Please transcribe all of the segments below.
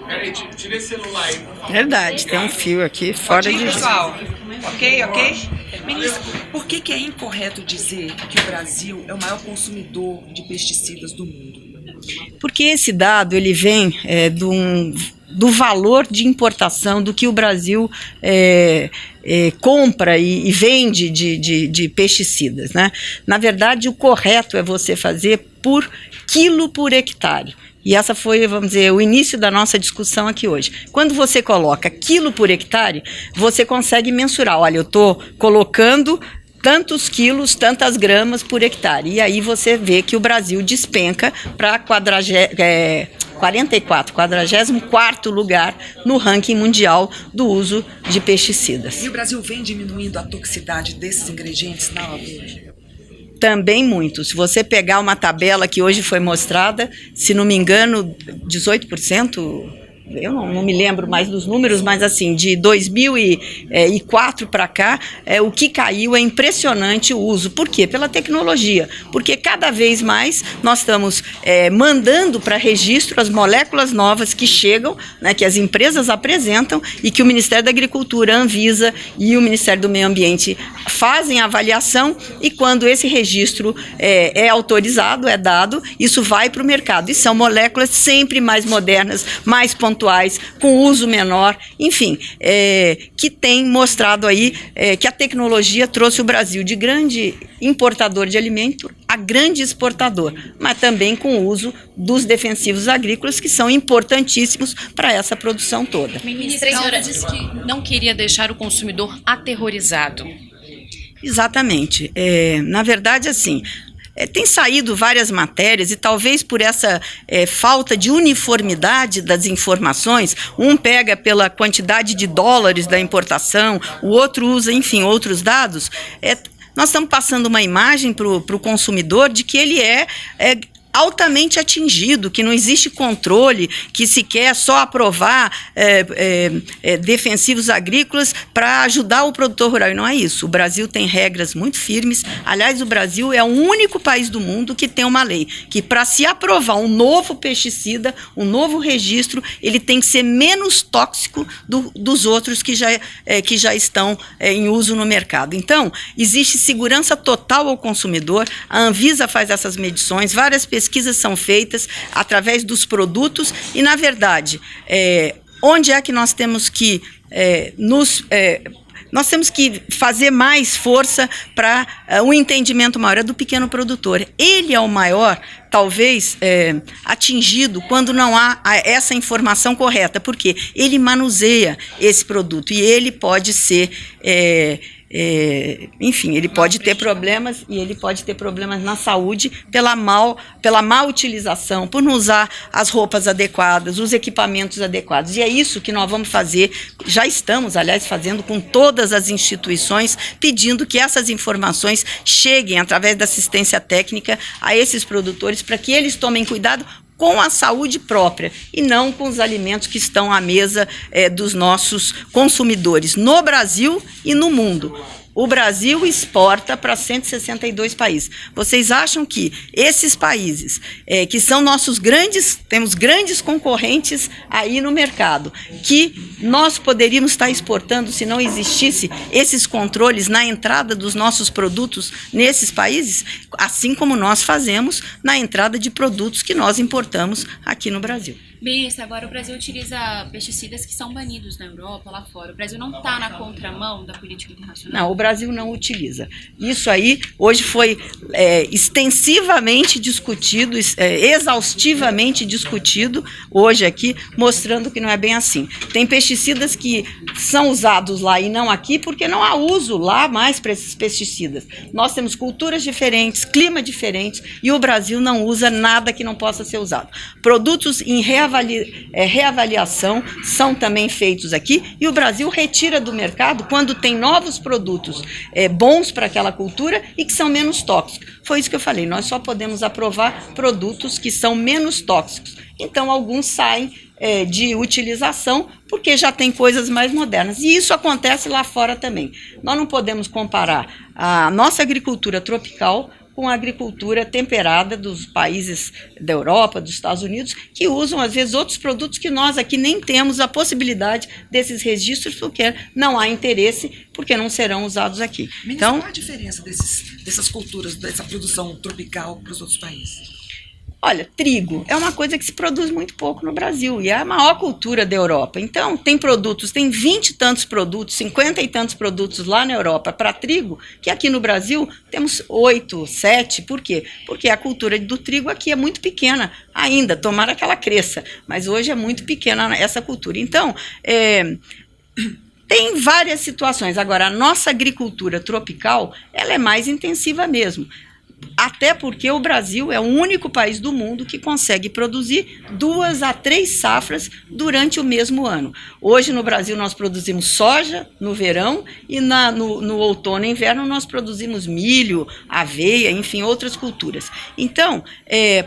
Peraí, tira esse celular aí. Verdade, tem um fio aqui fora de... pessoal. Ok? Ministro, por que é incorreto dizer que o Brasil é o maior consumidor de pesticidas do mundo? Porque esse dado ele vem do valor de importação do que o Brasil compra e vende de pesticidas, né? Na verdade, o correto é você fazer por quilo por hectare. E essa foi, vamos dizer, o início da nossa discussão aqui hoje. Quando você coloca quilo por hectare, você consegue mensurar. Olha, eu estou colocando tantos quilos, tantas gramas por hectare. E aí você vê que o Brasil despenca para 44º lugar no ranking mundial do uso de pesticidas. E o Brasil vem diminuindo a toxicidade desses ingredientes na lavoura? Também muito. Se você pegar uma tabela que hoje foi mostrada, se não me engano, 18%, eu não me lembro mais dos números, mas assim, de 2004 para cá, o que caiu é impressionante o uso. Por quê? Pela tecnologia. Porque cada vez mais nós estamos mandando para registro as moléculas novas que chegam, né, que as empresas apresentam e que o Ministério da Agricultura, a Anvisa e o Ministério do Meio Ambiente fazem a avaliação, e quando esse registro é autorizado, é dado, isso vai para o mercado. E são moléculas sempre mais modernas, mais pontuais, com uso menor, enfim, que tem mostrado aí que a tecnologia trouxe o Brasil de grande importador de alimento a grande exportador, mas também com o uso dos defensivos agrícolas, que são importantíssimos para essa produção toda. Ministra, a senhora disse que não queria deixar o consumidor aterrorizado. Exatamente. Na verdade, assim, tem saído várias matérias e talvez por essa falta de uniformidade das informações, um pega pela quantidade de dólares da importação, o outro usa, enfim, outros dados. Nós estamos passando uma imagem para o consumidor de que ele é altamente atingido, que não existe controle, que se quer só aprovar defensivos agrícolas para ajudar o produtor rural. E não é isso. O Brasil tem regras muito firmes. Aliás, o Brasil é o único país do mundo que tem uma lei que, para se aprovar um novo pesticida, um novo registro, ele tem que ser menos tóxico dos outros que já estão em uso no mercado. Então, existe segurança total ao consumidor. A Anvisa faz essas medições, várias pesquisas são feitas através dos produtos e, na verdade, onde é que nós temos que nós temos que fazer mais força para um entendimento maior, é do pequeno produtor. Ele é o maior, talvez, atingido quando não há essa informação correta, porque ele manuseia esse produto e ele pode ser... enfim, ele pode ter problemas, e ele pode ter problemas na saúde pela má utilização, por não usar as roupas adequadas, os equipamentos adequados. E é isso que nós vamos fazer, já estamos, aliás, fazendo com todas as instituições, pedindo que essas informações cheguem através da assistência técnica a esses produtores, para que eles tomem cuidado com a saúde própria e não com os alimentos que estão à mesa dos nossos consumidores no Brasil e no mundo. O Brasil exporta para 162 países. Vocês acham que esses países, que são temos grandes concorrentes aí no mercado, que nós poderíamos estar exportando se não existisse esses controles na entrada dos nossos produtos nesses países, assim como nós fazemos na entrada de produtos que nós importamos aqui no Brasil? Ministra, agora o Brasil utiliza pesticidas que são banidos na Europa, lá fora. O Brasil não está na contramão da política internacional? Não, o Brasil não utiliza. Isso aí hoje foi extensivamente discutido, exaustivamente discutido hoje aqui, mostrando que não é bem assim. Tem pesticidas que são usados lá e não aqui, porque não há uso lá mais para esses pesticidas. Nós temos culturas diferentes, clima diferentes, e o Brasil não usa nada que não possa ser usado. Produtos em reavaliação são também feitos aqui, e o Brasil retira do mercado quando tem novos produtos bons para aquela cultura e que são menos tóxicos. Foi isso que eu falei, nós só podemos aprovar produtos que são menos tóxicos. Então, alguns saem de utilização porque já tem coisas mais modernas. E isso acontece lá fora também. Nós não podemos comparar a nossa agricultura tropical com a agricultura temperada dos países da Europa, dos Estados Unidos, que usam, às vezes, outros produtos que nós aqui nem temos a possibilidade desses registros, porque não há interesse, porque não serão usados aqui. Ministra, Então, qual a diferença dessas culturas, dessa produção tropical para os outros países? olha, trigo é uma coisa que se produz muito pouco no Brasil e é a maior cultura da Europa. Então, tem produtos, tem 20 e tantos produtos, 50 e tantos produtos lá na Europa para trigo, que aqui no Brasil temos 8, 7. Por quê? Porque a cultura do trigo aqui é muito pequena ainda, tomara que ela cresça, mas hoje é muito pequena essa cultura. Então, tem várias situações. Agora, a nossa agricultura tropical, ela é mais intensiva mesmo. Até porque o Brasil é o único país do mundo que consegue produzir 2 a 3 safras durante o mesmo ano. Hoje no Brasil nós produzimos soja no verão e no outono e inverno nós produzimos milho, aveia, enfim, outras culturas. Então,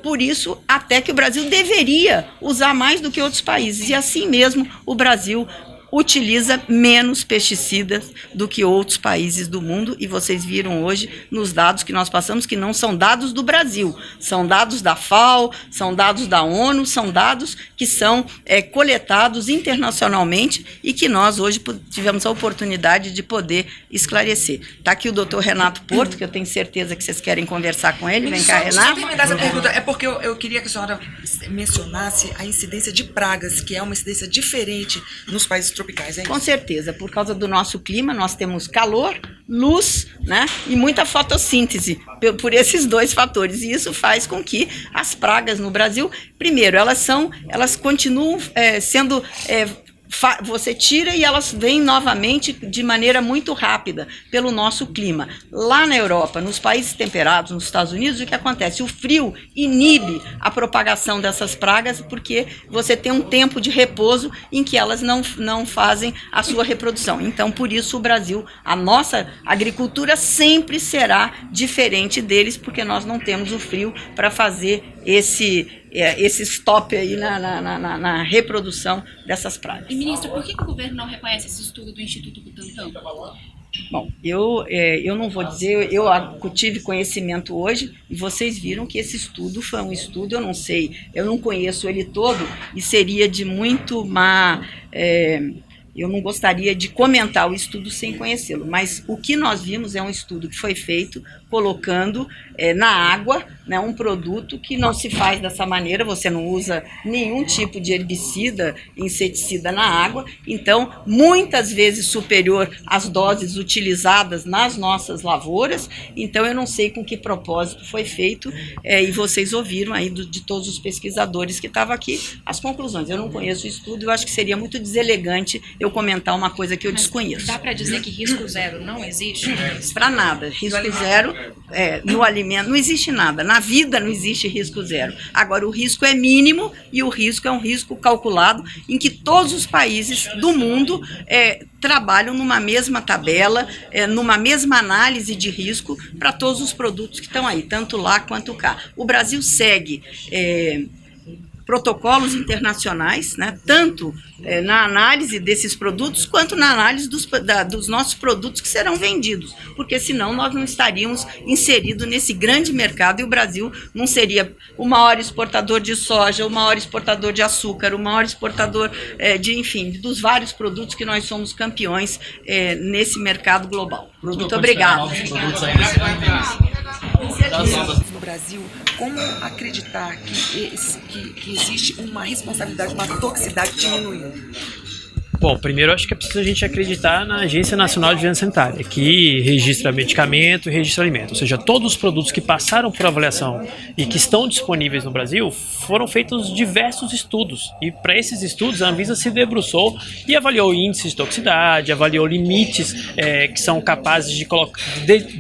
por isso, até que o Brasil deveria usar mais do que outros países. E assim mesmo o Brasil utiliza menos pesticidas do que outros países do mundo, e vocês viram hoje nos dados que nós passamos, que não são dados do Brasil, são dados da FAO, são dados da ONU, são dados que são coletados internacionalmente e que nós hoje tivemos a oportunidade de poder esclarecer. Está aqui o doutor Renato Porto, que eu tenho certeza que vocês querem conversar com ele. Vem cá, Renato. Só terminar essa pergunta, é porque eu queria que a senhora mencionasse a incidência de pragas, que é uma incidência diferente nos países tropicais, é isso? Com certeza, por causa do nosso clima, nós temos calor, luz, né, e muita fotossíntese, por esses 2 fatores. E isso faz com que as pragas no Brasil, primeiro, elas continuam sendo... você tira e elas vêm novamente de maneira muito rápida pelo nosso clima. Lá na Europa, nos países temperados, nos Estados Unidos, o que acontece? O frio inibe a propagação dessas pragas porque você tem um tempo de repouso em que elas não fazem a sua reprodução. Então, por isso o Brasil, a nossa agricultura sempre será diferente deles, porque nós não temos o frio para fazer esse stop aí na reprodução dessas pragas. E, ministra, por que o governo não reconhece esse estudo do Instituto Butantan? Bom, eu não vou dizer, eu tive conhecimento hoje e vocês viram que esse estudo foi um estudo, eu não sei, eu não conheço ele todo e seria de muito má... eu não gostaria de comentar o estudo sem conhecê-lo, mas o que nós vimos é um estudo que foi feito colocando na água, né, um produto que não se faz dessa maneira, você não usa nenhum tipo de herbicida, inseticida na água, então muitas vezes superior às doses utilizadas nas nossas lavouras. Então eu não sei com que propósito foi feito, e vocês ouviram aí de todos os pesquisadores que estavam aqui as conclusões. Eu não conheço o estudo, eu acho que seria muito deselegante eu comentar uma coisa que eu desconheço. Dá para dizer que risco zero não existe? Para nada, risco zero no alimento, não existe nada, na vida não existe risco zero. Agora, o risco é mínimo e o risco é um risco calculado em que todos os países do mundo trabalham numa mesma tabela, numa mesma análise de risco para todos os produtos que estão aí, tanto lá quanto cá. O Brasil segue protocolos internacionais, né, tanto na análise desses produtos, quanto na análise dos nossos produtos que serão vendidos, porque senão nós não estaríamos inseridos nesse grande mercado e o Brasil não seria o maior exportador de soja, o maior exportador de açúcar, o maior exportador enfim, dos vários produtos que nós somos campeões nesse mercado global. Muito obrigada. No Brasil, como acreditar que existe uma responsabilidade, uma toxicidade diminuindo? Bom, primeiro acho que é preciso a gente acreditar na Agência Nacional de Vigilância Sanitária, que registra medicamento e registra alimento. Ou seja, todos os produtos que passaram por avaliação e que estão disponíveis no Brasil foram feitos diversos estudos. E para esses estudos a Anvisa se debruçou e avaliou índices de toxicidade, avaliou limites que são capazes de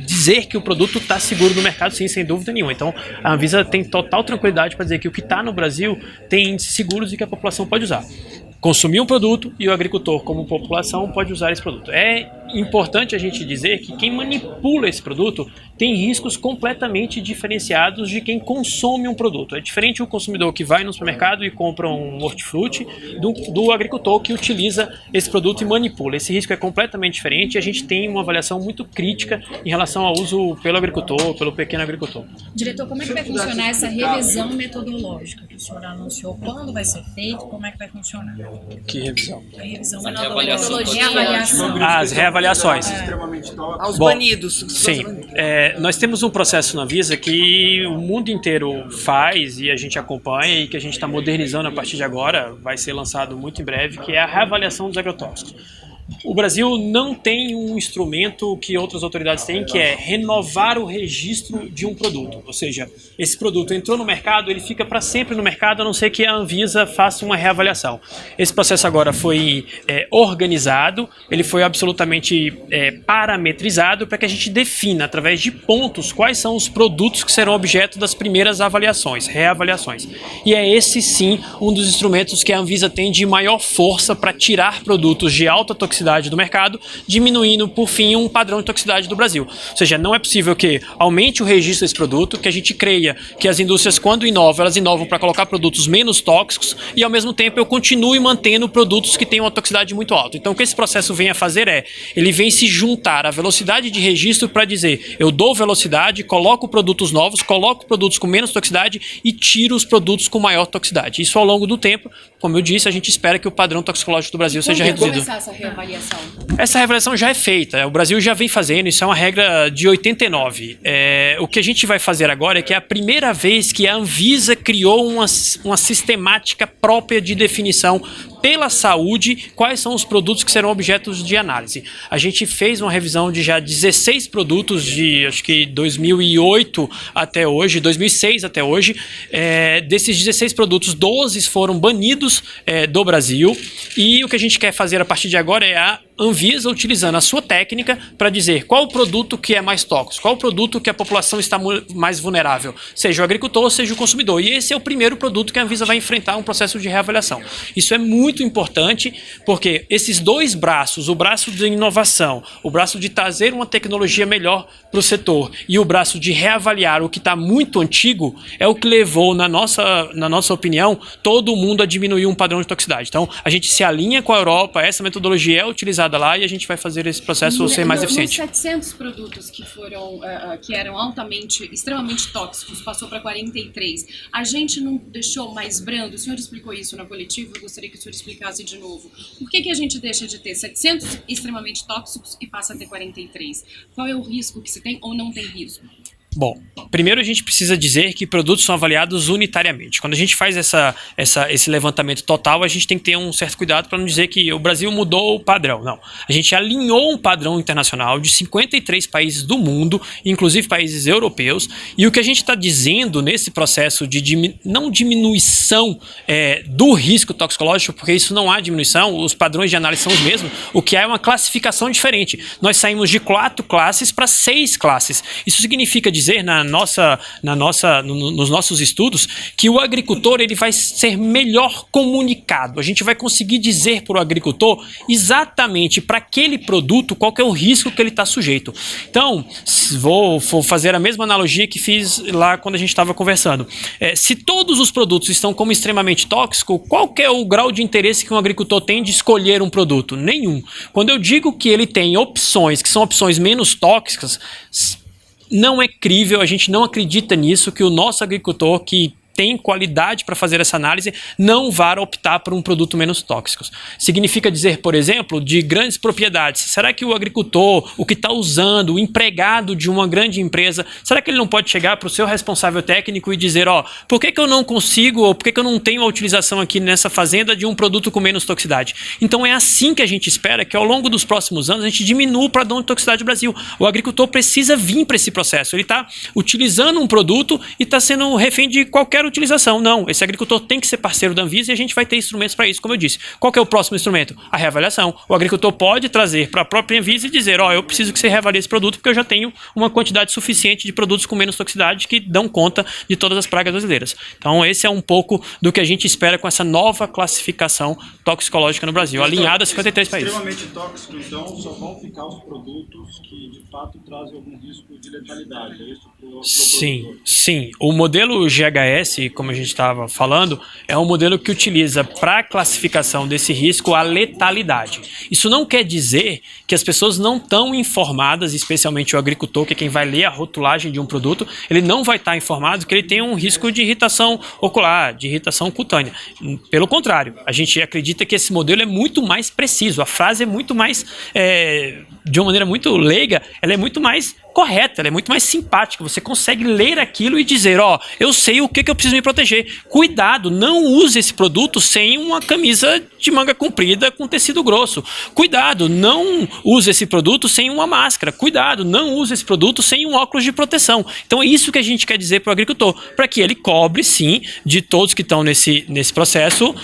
dizer que o produto está seguro no mercado, sim, sem dúvida nenhuma. Então a Anvisa tem total tranquilidade para dizer que o que está no Brasil tem índices seguros e que a população pode usar. Consumir um produto e o agricultor, como população, pode usar esse produto. É importante a gente dizer que quem manipula esse produto tem riscos completamente diferenciados de quem consome um produto. É diferente o consumidor que vai no supermercado e compra um hortifruti do agricultor que utiliza esse produto e manipula. Esse risco é completamente diferente e a gente tem uma avaliação muito crítica em relação ao uso pelo agricultor, pelo pequeno agricultor. Diretor, como é que vai funcionar essa revisão metodológica que o senhor anunciou? Quando vai ser feito? Como é que vai funcionar? Que revisão? A revisão Reavaliação. reavaliação. As reavaliações. Aos Bom, banidos. Sim, nós temos um processo na Anvisa que o mundo inteiro faz e a gente acompanha e que a gente está modernizando a partir de agora, vai ser lançado muito em breve, que é a reavaliação dos agrotóxicos. O Brasil não tem um instrumento que outras autoridades têm, que é renovar o registro de um produto. Ou seja, esse produto entrou no mercado, ele fica para sempre no mercado, a não ser que a Anvisa faça uma reavaliação. Esse processo agora foi organizado, ele foi absolutamente parametrizado para que a gente defina, através de pontos, quais são os produtos que serão objeto das primeiras avaliações, reavaliações. E é esse, sim, um dos instrumentos que a Anvisa tem de maior força para tirar produtos de alta toxicidade do mercado, diminuindo, por fim, um padrão de toxicidade do Brasil. Ou seja, não é possível que aumente o registro desse produto, que a gente creia que as indústrias, quando inovam, elas inovam para colocar produtos menos tóxicos e, ao mesmo tempo, eu continue mantendo produtos que têm uma toxicidade muito alta. Então, o que esse processo vem a fazer ele vem se juntar à velocidade de registro para dizer, eu dou velocidade, coloco produtos novos, coloco produtos com menos toxicidade e tiro os produtos com maior toxicidade. Isso, ao longo do tempo, como eu disse, a gente espera que o padrão toxicológico do Brasil seja reduzido. Quando começar essa reavaliação? Essa reavaliação já é feita, o Brasil já vem fazendo, isso é uma regra de 89. O que a gente vai fazer agora é que é a primeira vez que a Anvisa criou uma sistemática própria de definição pela saúde, quais são os produtos que serão objetos de análise. A gente fez uma revisão de já 16 produtos de, acho que 2008 até hoje, 2006 até hoje. Desses 16 produtos, 12 foram banidos do Brasil, e o que a gente quer fazer a partir de agora é a Anvisa utilizando a sua técnica para dizer qual o produto que é mais tóxico, qual o produto que a população está mais vulnerável, seja o agricultor, seja o consumidor. E esse é o primeiro produto que a Anvisa vai enfrentar um processo de reavaliação. Isso é muito importante porque esses dois braços, o braço de inovação, o braço de trazer uma tecnologia melhor para o setor e o braço de reavaliar o que está muito antigo, é o que levou, na nossa opinião, todo mundo a diminuir um padrão de toxicidade. Então, a gente se alinha com a Europa, essa metodologia é utilizada lá e a gente vai fazer esse processo ser mais eficiente. Nos 700 produtos que foram, que eram extremamente tóxicos, passou para 43. A gente não deixou mais brando? O senhor explicou isso na coletiva, eu gostaria que o senhor explicasse de novo. Por que a gente deixa de ter 700 extremamente tóxicos e passa a ter 43? Qual é o risco que se tem ou não tem risco? Bom, primeiro a gente precisa dizer que produtos são avaliados unitariamente. Quando a gente faz esse levantamento total, a gente tem que ter um certo cuidado para não dizer que o Brasil mudou o padrão. Não. A gente alinhou um padrão internacional de 53 países do mundo, inclusive países europeus, e o que a gente está dizendo nesse processo de não diminuição do risco toxicológico, porque isso não há diminuição, os padrões de análise são os mesmos, o que há é uma classificação diferente. Nós saímos de 4 classes para 6 classes. Isso significa dizer nos nossos estudos que o agricultor ele vai ser melhor comunicado. A gente vai conseguir dizer para o agricultor exatamente para aquele produto qual que é o risco que ele está sujeito. Então, vou fazer a mesma analogia que fiz lá quando a gente estava conversando. Se todos os produtos estão como extremamente tóxico, qual que é o grau de interesse que um agricultor tem de escolher um produto? Nenhum. Quando eu digo que ele tem opções que são opções menos tóxicas, não é crível, a gente não acredita nisso, que o nosso agricultor que tem qualidade para fazer essa análise não vá optar por um produto menos tóxico. Significa dizer, por exemplo, de grandes propriedades. Será que o agricultor, o que está usando, o empregado de uma grande empresa, será que ele não pode chegar para o seu responsável técnico e dizer, por que eu não consigo, ou por que eu não tenho a utilização aqui nessa fazenda de um produto com menos toxicidade? Então é assim que a gente espera que ao longo dos próximos anos a gente diminua o padrão de toxicidade do Brasil. O agricultor precisa vir para esse processo. Ele está utilizando um produto e está sendo refém de qualquer utilização. Não, esse agricultor tem que ser parceiro da Anvisa e a gente vai ter instrumentos para isso, como eu disse. Qual que é o próximo instrumento? A reavaliação. O agricultor pode trazer para a própria Anvisa e dizer, eu preciso que você reavalie esse produto porque eu já tenho uma quantidade suficiente de produtos com menos toxicidade que dão conta de todas as pragas brasileiras. Então esse é um pouco do que a gente espera com essa nova classificação toxicológica no Brasil, alinhada a 53 países. Extremamente tóxico, então só vão ficar os produtos que de fato trazem algum risco de letalidade, é isso? Sim. O modelo GHS, como a gente estava falando, é um modelo que utiliza para a classificação desse risco a letalidade. Isso não quer dizer que as pessoas não estão informadas, especialmente o agricultor, que é quem vai ler a rotulagem de um produto, ele não vai estar informado que ele tem um risco de irritação ocular, de irritação cutânea. Pelo contrário, a gente acredita que esse modelo é muito mais preciso, a frase é muito mais, de uma maneira muito leiga, ela é muito mais correta, ela é muito mais simpática, você consegue ler aquilo e dizer, eu sei o que eu preciso me proteger. Cuidado, não use esse produto sem uma camisa de manga comprida com tecido grosso. Cuidado, não use esse produto sem uma máscara. Cuidado, não use esse produto sem um óculos de proteção. Então é isso que a gente quer dizer para o agricultor, para que ele cobre, sim, de todos que estão nesse processo,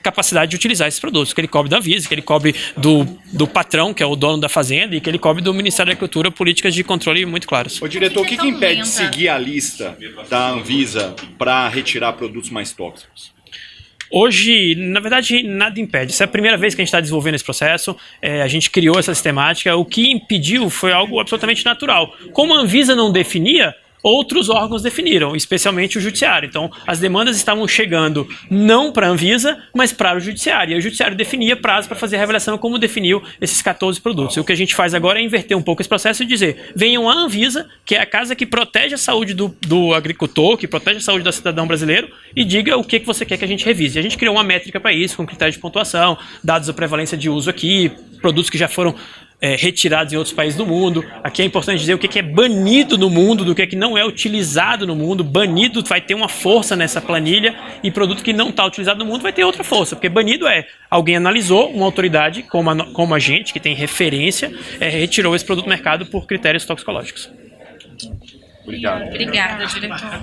capacidade de utilizar esses produtos, que ele cobre da Anvisa, que ele cobre do patrão, que é o dono da fazenda, e que ele cobre do Ministério da Agricultura, políticas de controle muito claras. Ô diretor, o que impede de seguir a lista da Anvisa para retirar produtos mais tóxicos? Hoje, na verdade, nada impede. Essa é a primeira vez que a gente está desenvolvendo esse processo, a gente criou essa sistemática, o que impediu foi algo absolutamente natural. Como a Anvisa não definia, outros órgãos definiram, especialmente o judiciário. Então, as demandas estavam chegando não para a Anvisa, mas para o judiciário. E o judiciário definia prazo para fazer a reavaliação, como definiu esses 14 produtos. E o que a gente faz agora é inverter um pouco esse processo e dizer, venham à Anvisa, que é a casa que protege a saúde do agricultor, que protege a saúde do cidadão brasileiro, e diga o que você quer que a gente revise. E a gente criou uma métrica para isso, com critérios de pontuação, dados da prevalência de uso aqui, produtos que já foram retirados em outros países do mundo. Aqui é importante dizer o que é banido no mundo, do que não é utilizado no mundo. Banido vai ter uma força nessa planilha e produto que não está utilizado no mundo vai ter outra força, porque banido alguém analisou, uma autoridade como a gente, que tem referência, retirou esse produto do mercado por critérios toxicológicos. Obrigado. Obrigada, diretor.